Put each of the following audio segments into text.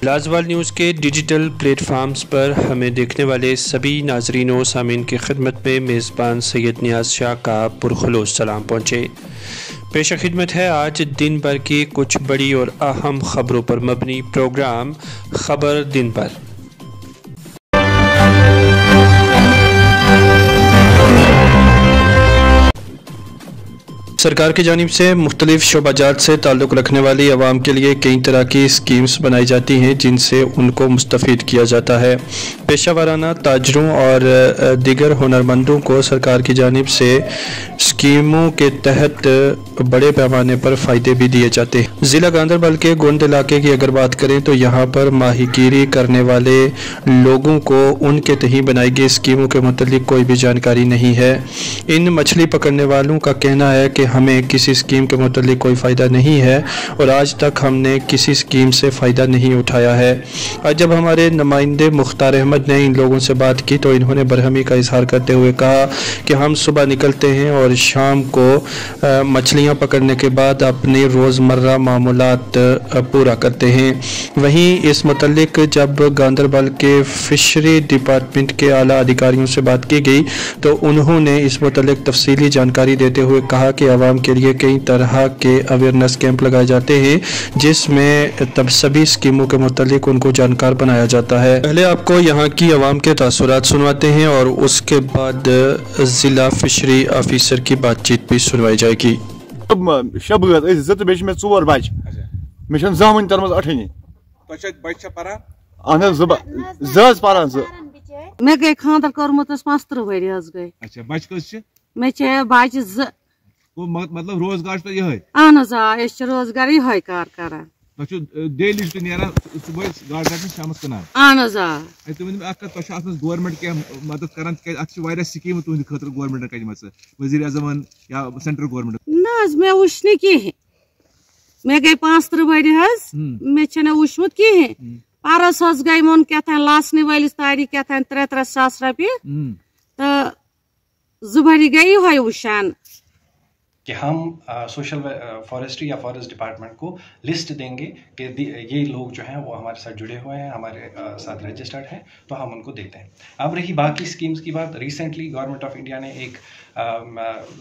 लाजवाल news के digital platforms पर हमें देखने वाले सभी नाजरीन व सामीन की खिदमत में मेज़बान सैयद नियाज शाह का पुरखुलूस सलाम पहुँचे। पेश खिदमत है आज दिन भर की कुछ बड़ी और अहम खबरों पर मबनी प्रोग्राम खबर दिन भर। सरकार की जानिब से मुख्तलिफ शोबाजात से ताल्लुक़ रखने वाली आवाम के लिए कई तरह की स्कीम्स बनाई जाती हैं जिनसे उनको मुस्तफ़ीद किया जाता है। पेशा वाराना ताजरों और दीगर हुनरमंदों को सरकार की जानिब से स्कीमों के तहत बड़े पैमाने पर फ़ायदे भी दिए जाते हैं। ज़िला गांदरबल के गोंद इलाके की अगर बात करें तो यहाँ पर माहीगीरी करने वाले लोगों को उनके तहत बनाई गई स्कीमों के मुतालिक कोई भी जानकारी नहीं है। इन मछली पकड़ने वालों का कहना है कि हमें किसी स्कीम के मुतालिक कोई फ़ायदा नहीं है और आज तक हमने किसी स्कीम से फ़ायदा नहीं उठाया है। आज जब हमारे नुमाइंदे मुख्तार अहमद ने इन लोगों से बात की तो इन्होंने बरहमी का इजहार करते हुए कहा कि हम सुबह निकलते हैं और शाम को मछलियां पकड़ने के बाद अपने रोज़मर्रा मामूलात पूरा करते हैं। वहीं इस मुतालिक जब गांदरबल के फिशरी डिपार्टमेंट के आला अधिकारियों से बात की गई तो उन्होंने इस मुतालिक तफसीली जानकारी देते हुए कहा कि आवाम के लिए कई तरह के अवेयरनेस कैंप लगाए जाते हैं जिसमें तब सभी स्कीमों के मुतालिक उनको जानकार बनाया जाता है। पहले आपको यहाँ की आवाम के तासुरात सुनवाते हैं और उसके बाद ज़िला फिशरी ऑफिसर की बातचीत भी सुनवाई जाएगी। मे गई खानदार कर्मुत 15 वरी गई। अच्छा बच कस मे बच मतलब रोजगार तो यह अहन रोजगार यह कार करान डेली सुबह गाड़ शाम कनान अहन गवर्नमेंट क्या मदद करान स्कीम तुंद खतर गवर्नमेंट कजम वजीर आजम या सेंट्रल गवर्नमेंट न मे वुच कहें मे गई 15 वरी मे वुचमुत कहें परस गई मोन क्या लासने वालिस तारीख क्या 3-3 सास रपये तो जुबरी गई है वुशान कि हम सोशल फॉरेस्ट्री या फॉरेस्ट डिपार्टमेंट को लिस्ट देंगे कि ये लोग जो हैं वो हमारे साथ जुड़े हुए हैं, हमारे साथ रजिस्टर्ड हैं, तो हम उनको देते हैं। अब रही बाकी स्कीम्स की बात, रिसेंटली गवर्नमेंट ऑफ इंडिया ने एक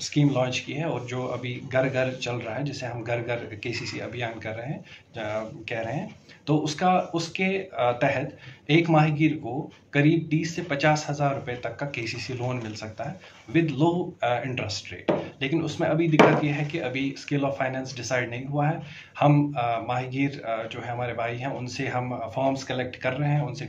स्कीम लॉन्च की है और जो अभी घर घर चल रहा है, जिसे हम घर घर केसीसी अभियान कर रहे हैं कह रहे हैं, तो उसके तहत एक माहीगीर को करीब 30 से 50 हज़ार रुपये तक का केसीसी लोन मिल सकता है विद लो इंटरेस्ट रेट। लेकिन उसमें अभी दिक्कत यह है कि अभी स्केल ऑफ फाइनेंस डिसाइड नहीं हुआ है। हम माहीगीर जो है हमारे भाई हैं उनसे हम फॉर्म्स कलेक्ट कर रहे हैं, उनसे।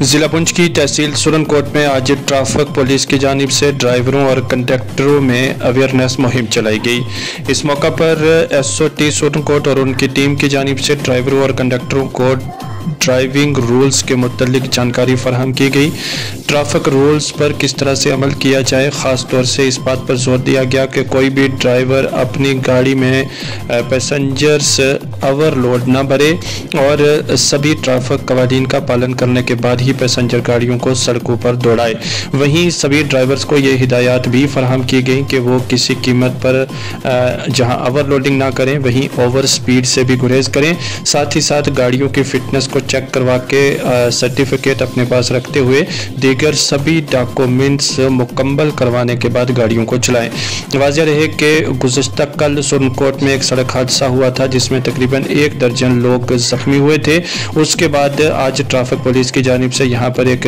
जिला पुंछ की तहसील सुरनकोट में आज ट्रैफिक पुलिस की जानिब से ड्राइवरों और कंडक्टरों में अवेयरनेस मुहिम चलाई गई। इस मौका पर SOT सुरनकोट और उनकी टीम की जानिब से ड्राइवरों और कंडक्टरों को ड्राइविंग रूल्स के मुतालिक जानकारी फराहम की गई। ट्रैफिक रूल्स पर किस तरह से अमल किया जाए, ख़ास तौर से इस बात पर जोर दिया गया कि कोई भी ड्राइवर अपनी गाड़ी में पैसेंजर्स ओवरलोड न भरे और सभी ट्रैफिक कवानीन का पालन करने के बाद ही पैसेंजर गाड़ियों को सड़कों पर दौड़ाए। वहीं सभी ड्राइवर्स को ये हिदायत भी फराहम की गई कि वो किसी कीमत पर जहां ओवरलोडिंग ना करें वहीं ओवर स्पीड से भी गुरेज करें। साथ ही साथ गाड़ियों की फिटनेस को चेक करवा के सर्टिफिकेट अपने पास रखते हुए दीगर सभी डॉक्यूमेंट्स मुकम्मल करवाने के बाद गाड़ियों को चलाएं। वाज़ेह रहे कि गुज़श्ता कल सुरनकोट में एक सड़क हादसा हुआ था जिसमें तकरीबन 1 दर्जन लोग ज़ख्मी हुए थे। उसके बाद आज ट्रैफिक पुलिस की जानिब से यहाँ पर एक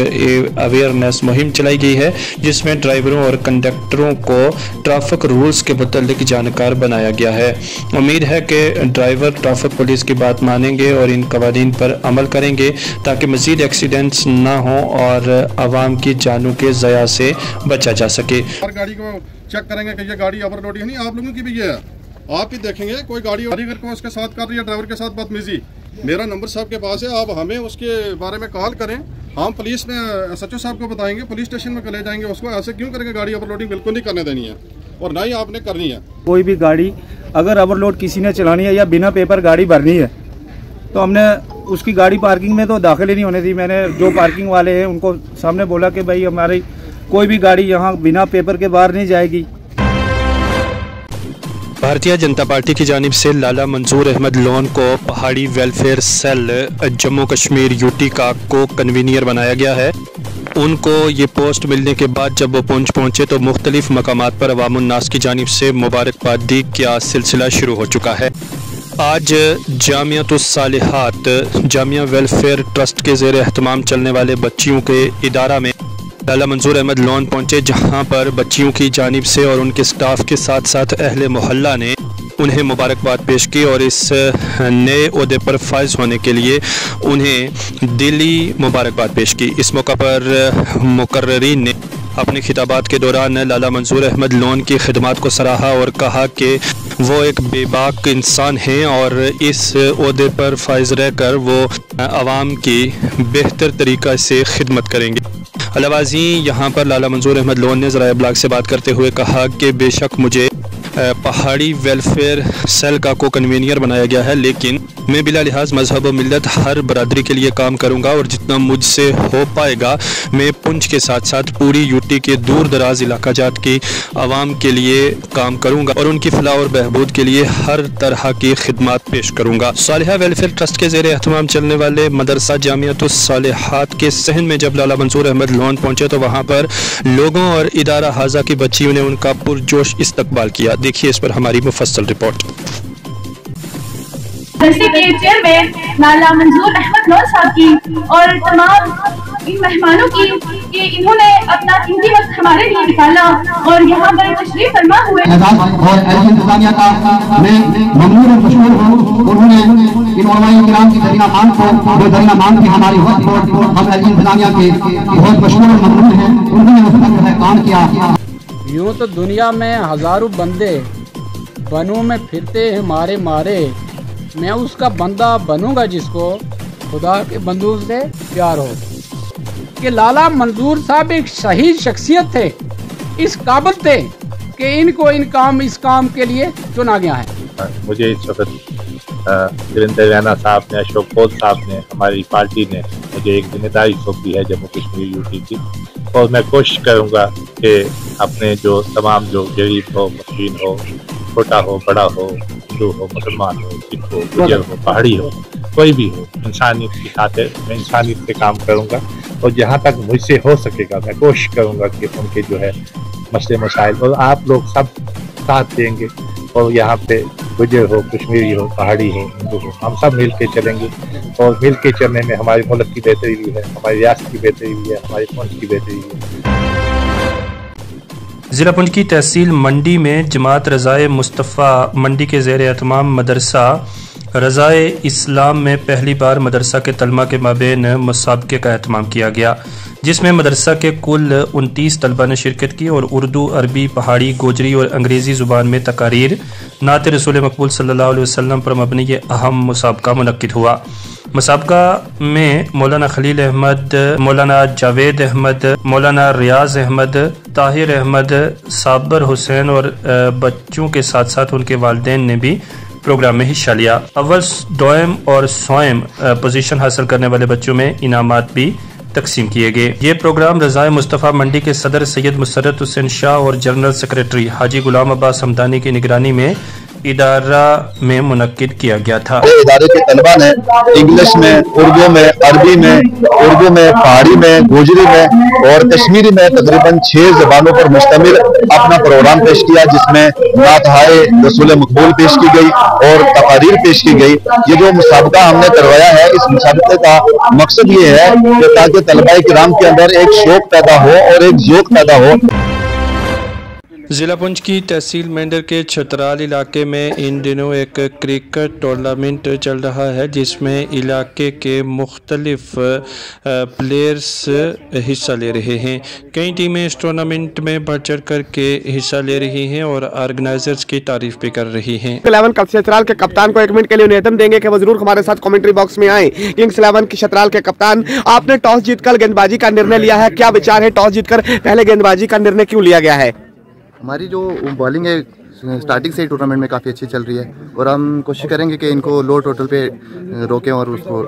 अवेयरनेस मुहिम चलाई गई है जिसमें ड्राइवरों और कंडक्टरों को ट्रैफिक रूल्स के मुतालिक जानकार बनाया गया है। उम्मीद है कि ड्राइवर ट्रैफिक पुलिस की बात मानेंगे और इन कवानीन पर अमल करेंगे ताकि मज़ीद एक्सीडेंट्स ना हो और आवाम की जानों के ज़या से बचा जा सके। हर गाड़ी को चेक करेंगे कि ये गाड़ी ओवरलोडिंग नहीं, आप लोगों की भी ये है, आप भी देखेंगे कोई गाड़ी को उसके साथ कर रही है, ड्राइवर के साथ बदतमीजी, मेरा नंबर साहब के पास है, आप हमें उसके बारे में कॉल करें, हम पुलिस में SHO साहब को बताएंगे, पुलिस स्टेशन में ले जाएंगे उसको। ऐसे क्यों करेंगे? गाड़ी ओवरलोडिंग बिल्कुल नहीं करने देनी है और ना ही आपने करनी है। कोई भी गाड़ी अगर ओवरलोड किसी ने चलानी है या बिना पेपर गाड़ी भरनी है तो हमने उसकी गाड़ी पार्किंग में तो दाखिल ही नहीं होने दी। मैंने जो पार्किंग वाले हैं उनको सामने बोला कि भाई हमारी कोई भी गाड़ी यहाँ बिना पेपर के बाहर नहीं जाएगी। भारतीय जनता पार्टी की जानिब से लाला मंजूर अहमद लोन को Pahari welfare cell Jammu Kashmir UT का को कन्वीनियर बनाया गया है। उनको ये पोस्ट मिलने के बाद जब वो पुंछ पहुँचे तो मुख्तलिफ मकामात पर अवाम उन्नास की जानिब से मुबारकबादी का सिलसिला शुरू हो चुका है। आज जामियातुस सालिहात जामिया वेलफेयर ट्रस्ट के ज़ेर एहतमाम चलने वाले बच्चियों के इदारा में लाला मंजूर अहमद लोन पहुँचे, जहाँ पर बच्चियों की जानिब से और उनके स्टाफ के साथ साथ अहले मोहल्ला ने उन्हें मुबारकबाद पेश की और इस नए ओहदे पर फाइज होने के लिए उन्हें दिली मुबारकबाद पेश की। इस मौका पर मुकर्ररीन ने अपने खिताबात के दौरान लाला मंजूर अहमद लोन की खिदमत को सराहा और कहा कि वो एक बेबाक इंसान हैं और इस ओहदे पर फाइज रहकर वो आवाम की बेहतर तरीक़ा से खिदमत करेंगे। अलावाजी यहाँ पर लाला मंजूर अहमद लोन ने ज़राए इब्लाग से बात करते हुए कहा कि बेशक मुझे पहाड़ी वेलफेयर सेल का को कन्वीनियर बनाया गया है, लेकिन मैं बिला लिहाज मजहब व मिल्लत हर बरादरी के लिए काम करूँगा और जितना मुझसे हो पाएगा मैं पुंछ के साथ साथ पूरी यूटी के दूर दराज इलाका जात की आवाम के लिए काम करूँगा और उनकी फलाह और बहबूद के लिए हर तरह की खिदमत पेश करूँगा। सालिहा वेलफेयर ट्रस्ट के ज़ेर एहतमाम चलने वाले मदरसा जामियातुस सालिहात के सहन में जब लाला मंजूर अहमद लोन पहुँचे तो वहाँ पर लोगों और इदारा हाजा की बच्चियों ने उनका पुरजोश इस्तकबाल किया। देखिए इस पर हमारी मुफस्सल रिपोर्ट। मदरसे के चेयरमैन लाला मंजूर अहमद लोन साहब की और तमाम इन मेहमानों की कि इन्होंने अपना कीमती वक्त हमारे लिए निकाला और यहाँ पर तशरीफ फरमा हुए और ऐसी इंतजामिया का मैं ममनून और मशहूर हूँ। उन्होंने इन उलमाए किराम की दरिया मान को जो दरिया मान की हमारी वक्त को हम ऐसी इंतजामिया के बहुत मशहूर और ममनून हैं। उन्होंने उस पर जो है काम किया। यूँ तो दुनिया में हजारों बंदे बनों में फिरते हैं मारे मारे, मैं उसका बंदा बनूंगा जिसको खुदा के बंदूक से प्यार हो। कि लाला मंजूर साहब एक सही शख्सियत थे, इस काबिल थे कि इनको इस काम के लिए चुना गया है। मुझे इस वक्त वीरेंद्र रैना साहब ने, अशोक पोल साहब ने, हमारी पार्टी ने मुझे एक जिम्मेदारी सौंपी है जम्मू कश्मीर यूटी की, और मैं कोशिश करूँगा कि अपने जो तमाम जो गरीब हो, मस्कीन हो, छोटा हो, बड़ा हो, हिंदू हो, मुसलमान हो, सिख हो, गुजर हो, पहाड़ी हो, कोई भी हो, इंसानियत की खातिर मैं इंसानियत से काम करूँगा और जहाँ तक मुझसे हो सकेगा मैं कोशिश करूँगा कि उनके जो है मसले मसाइल और आप लोग सब साथ देंगे और यहाँ पे गुजर हो, कश्मीरी हो, पहाड़ी हो, हिंदू हो, हम सब मिल के चलेंगे और मिल के चलने में हमारे मुल्क की बेहतरी भी है, हमारी रियासत की बेहतरी भी है, हमारी पुंछ की बेहतरी भी है। ज़िला पुंछ की तहसील मंडी में जमात रज़ाए मुस्तफ़ा मंडी के ज़ेर एहतमाम मदरसा रज़ाए इस्लाम में पहली बार मदरसा के तलबा के माबेन मुसाबके का एहतमाम किया गया, जिसमें मदरसा के कुल 29 तलबा ने शिरकत की और उर्दू, अरबी, पहाड़ी, गोजरी और अंग्रेज़ी ज़ुबान में तकारीर नात रसूल मकबूल सल्लल्लाहु अलैहि वसल्लम पर मबनी ये अहम मुसाबका मुनक्किद हुआ। मुसाबका में मौलाना खलील अहमद, मौलाना जावेद अहमद, मौलाना रियाज अहमद, ताहिर अहमद, साबर हुसैन और बच्चों के साथ साथ उनके वालिदैन ने भी प्रोग्राम में हिस्सा लिया। अव्वल, दोयम और सोयम पोजीशन हासिल करने वाले बच्चों में इनामात भी तकसीम किए गए। ये प्रोग्राम रज़ाए मुस्तफ़ा मंडी के सदर सैयद मुसर्रत हुसैन शाह और जनरल सेक्रेटरी हाजी गुलाम अब्बास हमदानी की निगरानी में इदारा में मुनक्किद किया गया था। इदारे के तलबा ने इंग्लिश में, उर्दू में, अरबी में, पहाड़ी में, गोजरी में और कश्मीरी में तकरीबन 6 ज़बानों पर मुश्तमिल अपना प्रोग्राम पेश किया, जिसमें नात-ए रसूल मकबूल पेश की गई और तकारीर पेश की गई। ये जो मुसाबका हमने करवाया है, इस मुसाबके का मकसद ये है कि ताकि तलबा किराम के अंदर एक शौक पैदा हो और एक ज़ौक़ पैदा हो। ज़िला पुंछ की तहसील मेंढर के छतराल इलाके में इन दिनों एक क्रिकेट टूर्नामेंट चल रहा है, जिसमें इलाके के मुख्तलिफ प्लेयर्स हिस्सा ले रहे हैं। कई टीमें इस टूर्नामेंट में बढ़ चढ़ कर के हिस्सा ले रही हैं और ऑर्गेनाइजर्स की तारीफ भी कर रही हैं। 11 छतराल के कप्तान को 1 मिनट के लिए निवेदन देंगे कि वो जरूर हमारे साथ कमेंट्री बॉक्स में आए। किंग्स 11 की छतराल के कप्तान, आपने टॉस जीतकर गेंदबाजी का निर्णय लिया है, क्या विचार है? टॉस जीतकर पहले गेंदबाजी का निर्णय क्यों लिया गया है? हमारी जो बॉलिंग है स्टार्टिंग से ही टूर्नामेंट में काफ़ी अच्छी चल रही है और हम कोशिश करेंगे कि इनको लो टोटल पे रोकें और उसको